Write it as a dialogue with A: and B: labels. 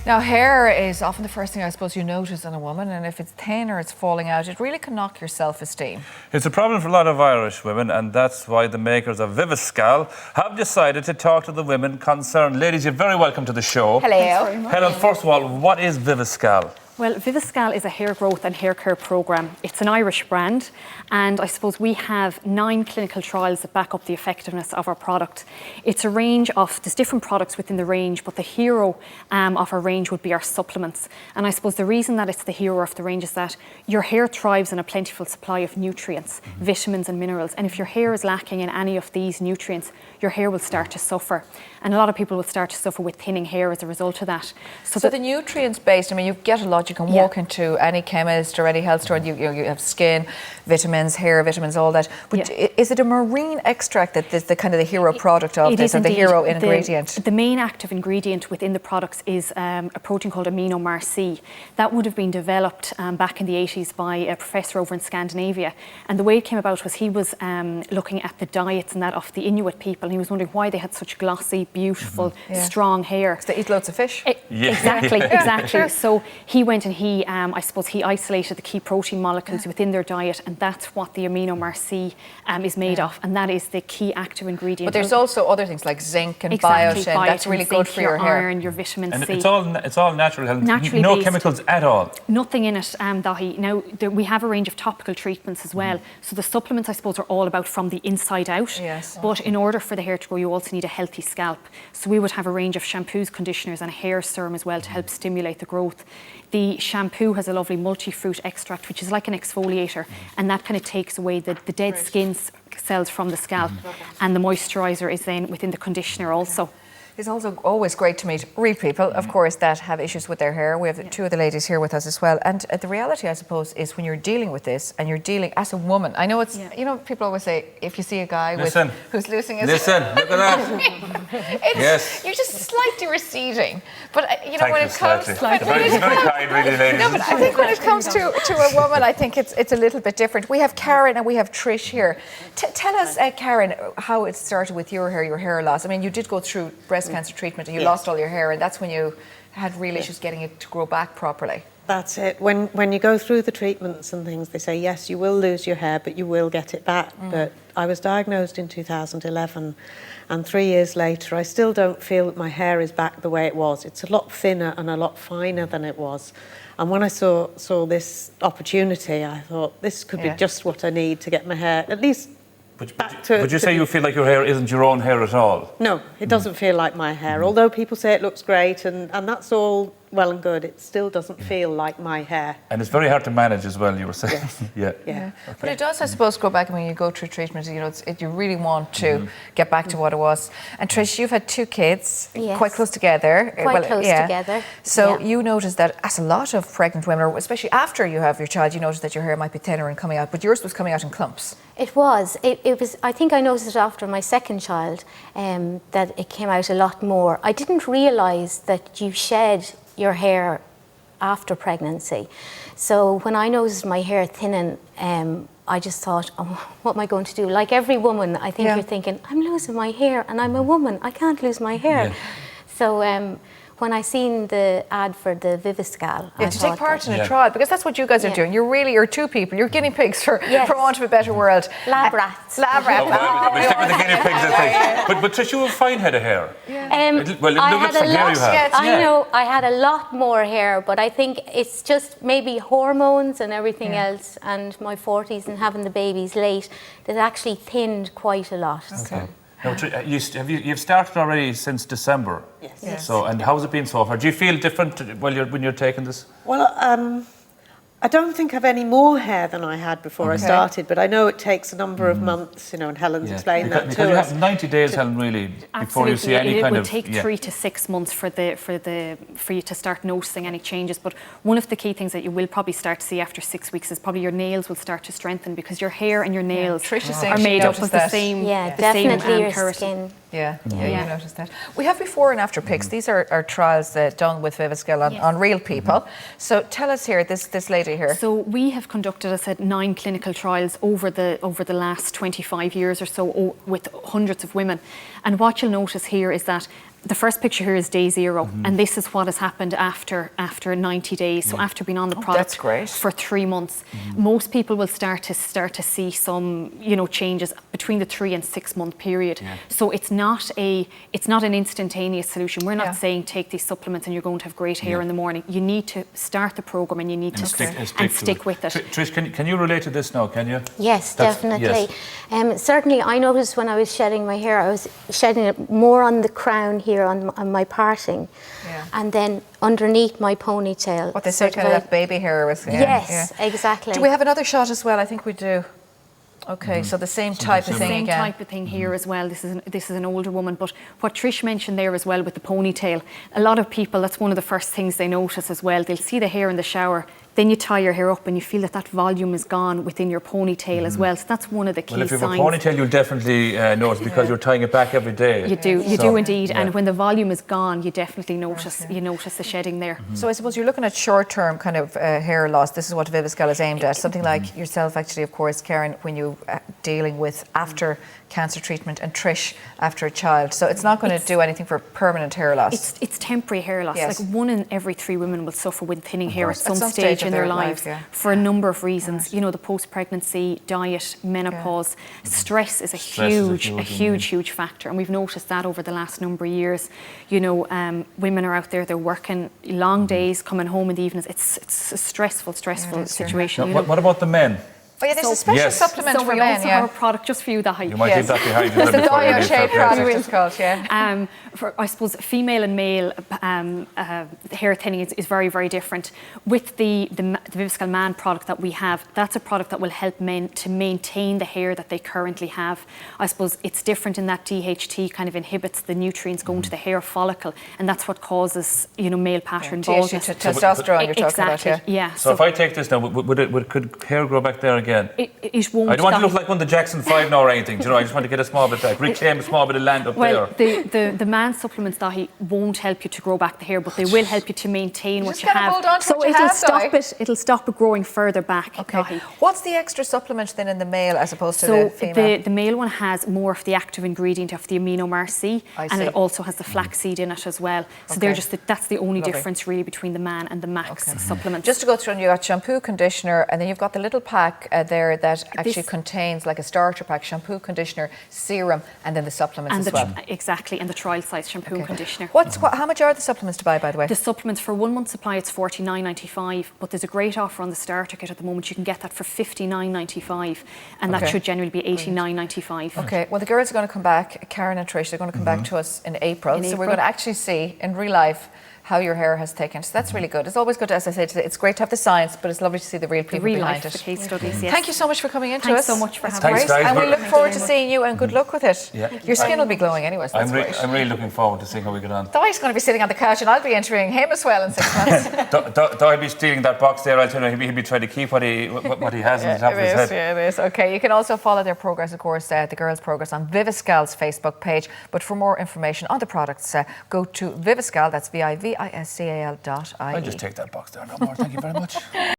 A: Now, hair is often the first thing I suppose you notice in a woman, and if it's thin or it's falling out, it really can knock your self-esteem.
B: It's a problem for a lot of Irish women, and that's why the makers of Viviscal have decided to talk to the women concerned. Ladies, you're very welcome to the show.
A: Hello.
B: Helen, first of all, what is Viviscal?
C: Well, Viviscal is a hair growth and hair care programme. It's an Irish brand, and I suppose we have 9 clinical trials that back up the effectiveness of our product. It's a range of, there's different products within the range, but the hero of our range would be our supplements. And I suppose the reason that it's the hero of the range is that your hair thrives on a plentiful supply of nutrients, vitamins and minerals. And if your hair is lacking in any of these nutrients, your hair will start to suffer. And a lot of people will start to suffer with thinning hair as a result of that.
A: So the nutrients based, I mean, you get a lot. You can walk into any chemist or any health store and you have skin, vitamins, hair vitamins, all that. But is it a marine extract that is the kind of the hero product of this, or the hero ingredient?
C: The main active ingredient within the products is a protein called amino C. That would have been developed back in the 80s by a professor over in Scandinavia. And the way it came about was he was looking at the diets and that of the Inuit people. And he was wondering why they had such glossy, beautiful, strong hair.
A: Because they eat loads of fish.
C: Exactly. So he went and he, I suppose, he isolated the key protein molecules within their diet, and that's what the amino C is made of, and that is the key active ingredient.
A: But there's also other things like zinc and biotin. That's really good for your hair.
C: Iron, your vitamin
B: and
C: C.
B: It's all natural, Helen.
C: Naturally
B: no
C: based.
B: chemicals at all.
C: Nothing in it, Dahi. Now, we have a range of topical treatments as well. So the supplements, I suppose, are all about from the inside out.
A: Yes.
C: But in order for the hair to grow, you also need a healthy scalp. So we would have a range of shampoos, conditioners and a hair serum as well to help stimulate the growth. The shampoo has a lovely multi-fruit extract, which is like an exfoliator, and that kind of takes away the dead skin cells from the scalp. And the moisturiser is then within the conditioner also.
A: It's also always great to meet real people, of course, that have issues with their hair. We have 2 of the ladies here with us as well. And the reality, I suppose, is when you're dealing with this and you're dealing as a woman, I know it's, you know, people always say, if you see a guy who's losing his hair.
B: Look at that.
A: You're just slightly receding. But, you know, when it comes to...
B: Very kind, really, ladies.
A: No, but I think when it comes to a woman, I think it's a little bit different. We have Karen and we have Trish here. Tell us, Karen, how it started with your hair loss. I mean, you did go through breast cancer treatment and you lost all your hair, and that's when you had real issues getting it to grow back properly.
D: That's it. When you go through the treatments and things, they say, yes, you will lose your hair, but you will get it back. But I was diagnosed in 2011, and 3 years later, I still don't feel that my hair is back the way it was. It's a lot thinner and a lot finer than it was. And when I saw this opportunity, I thought, this could be just what I need to get my hair, at least.
B: Would you say you feel like your hair isn't your own hair at all?
D: No, it doesn't feel like my hair. Although people say it looks great, and that's all well and good, it still doesn't feel like my hair.
B: And it's very hard to manage as well, you were saying.
D: Yes.
B: Okay.
A: But it does, I suppose, go back when you go through treatment. You know, you really want to get back to what it was. And Trish, you've had 2 kids, quite close together.
E: Quite close together.
A: So you noticed that, as a lot of pregnant women, or especially after you have your child, you notice that your hair might be thinner and coming out, but yours was coming out in clumps.
E: It was. It was. I think I noticed it after my second child, that it came out a lot more. I didn't realise that you shed your hair after pregnancy. So when I noticed my hair thinning, I just thought, oh, what am I going to do? Like every woman, I think you're thinking, I'm losing my hair and I'm a woman, I can't lose my hair. So when I seen the ad for the Viviscal,
A: to take part in a trial, because that's what you guys are doing. You're 2 people. You're guinea pigs for want of a better word.
E: Lab rats.
A: Lab rats.
B: We stick with the guinea pigs, I think. But Trish, you have a fine head of hair. Well, it looks from hair you have.
E: I know, I had a lot more hair, but I think it's just maybe hormones and everything else, and my 40s and having the babies late, that actually thinned quite a lot.
B: Okay. Now, you've started already since December.
D: Yes.
B: So, and how's it been so far? Do you feel different when you're taking this?
D: Well, I don't think I've any more hair than I had before I started, but I know it takes a number of months, you know, and Helen's explained that to us.
B: Because you have 90 days, Helen, really, before you see any kind of...
C: It would take 3 to 6 months for you to start noticing any changes. But one of the key things that you will probably start to see after 6 weeks is probably your nails will start to strengthen, because your hair and your nails are made up of the same
E: definitely your
C: keratin.
E: skin.
A: You noticed that. We have before and after pics. These are trials done with Viviscal on real people. So tell us here, this lady here.
C: So we have conducted, as I said, 9 clinical trials over the last 25 years or so with hundreds of women. And what you'll notice here is that the first picture here is day 0, and this is what has happened after 90 days. So after being on the product for 3 months, most people will start to see some, you know, changes between the 3 and 6 month period. So it's not an instantaneous solution. We're not saying take these supplements and you're going to have great hair in the morning. You need to start the program and you need to stick with it.
B: Trish, can you relate to this now? Can you?
E: Yes, definitely. Certainly, I noticed when I was shedding my hair, I was shedding it more on the crown here, on my parting, and then underneath my ponytail.
A: What they say, kind of that baby hair was.
E: Yes, exactly.
A: Do we have another shot as well? I think we do. Okay, so the same type of thing again.
C: Same type of thing here as well. This is an older woman, but what Trish mentioned there as well with the ponytail, a lot of people, that's one of the first things they notice as well. They'll see the hair in the shower, then you tie your hair up and you feel that volume is gone within your ponytail as well. So that's one of the key signs.
B: Well, if you have a ponytail, you'll definitely notice because you're tying it back every day.
C: You do indeed. And when the volume is gone, you definitely notice the shedding there.
A: So I suppose you're looking at short-term kind of hair loss. This is what Viviscal is aimed at. Something like yourself, actually, of course, Karen, when you dealing with after cancer treatment, and Trish after a child. So it's not going to do anything for permanent hair loss.
C: It's temporary hair loss.
A: Yes.
C: Like 1 in every 3 women will suffer with thinning hair at some stage in their lives for a number of reasons. You know, the post-pregnancy, diet, menopause, stress is a huge factor, and we've noticed that over the last number of years. You know, women are out there, they're working long days, coming home in the evenings. It's a stressful situation.
B: Now, what about the men?
A: Oh yeah, there's a special supplement for men.
C: We also have a product just for you that
B: you might leave that behind you.
A: It's the Dyo Shade product, it's called,
C: for, I suppose, female and male hair thinning is very, very different. With the Viviscal Man product that we have, that's a product that will help men to maintain the hair that they currently have. I suppose it's different in that DHT kind of inhibits the nutrients going to the hair follicle, and that's what causes, you know, male pattern baldness.
A: Testosterone you're talking about,
C: yeah.
B: So if I take this now, could hair grow back there again?
C: It won't.
B: I don't want to look like one of the Jackson 5 now or anything. You know, I just want to get a small bit back, reclaim a small bit of land up there.
C: The Man supplements that won't help you to grow back the hair, but they will help you to maintain what you have.
A: Hold on to
C: so
A: what you
C: it'll
A: have,
C: stop it. It'll stop it growing further back.
A: Okay. What's the extra supplement then in the male as opposed to the female?
C: So the male one has more of the active ingredient of the amino marc, and it also has the flaxseed in it as well. So they're just that's the only difference really between the Man and the Max supplement.
A: Just to go through, you got shampoo, conditioner, and then you've got the little pack there that actually contains like a starter pack: shampoo, conditioner, serum, and then the supplements as well.
C: Exactly, and the trial size shampoo and conditioner.
A: How much are the supplements to buy, by the way?
C: The supplements for 1 month supply, it's $49.95, but there's a great offer on the starter kit at the moment. You can get that for $59.95, and that should generally be $89.95.
A: Okay, well, the girls are going to come back, Karen and Trish, they're going to come back to us in April. So we're going to actually see in real life how your hair has taken. So that's really good. It's always good, as I said today, it's great to have the science, but it's lovely to see the real people behind it.
C: The case studies, yes.
A: Thank you so much for coming in to us.
C: Thanks so much for having
B: us.
A: And we look forward to seeing you, and good luck with it.
B: Yeah.
A: Your skin will be glowing anyway, so that's great.
B: I'm really looking forward to seeing how we get on.
A: Dyo's going to be sitting on the couch and I'll be interviewing him as well in 6 months.
B: Dyo be stealing that box there. I'll tell you, he'll be trying to keep what he has on the top of his head.
A: Yeah, it is. Okay, you can also follow their progress, of course, the girls' progress on Viviscal's Facebook page. But for more information on the products, go to Viviscal, that's Viviscal.ie.
B: I'll just take that box there no more. Thank you very much.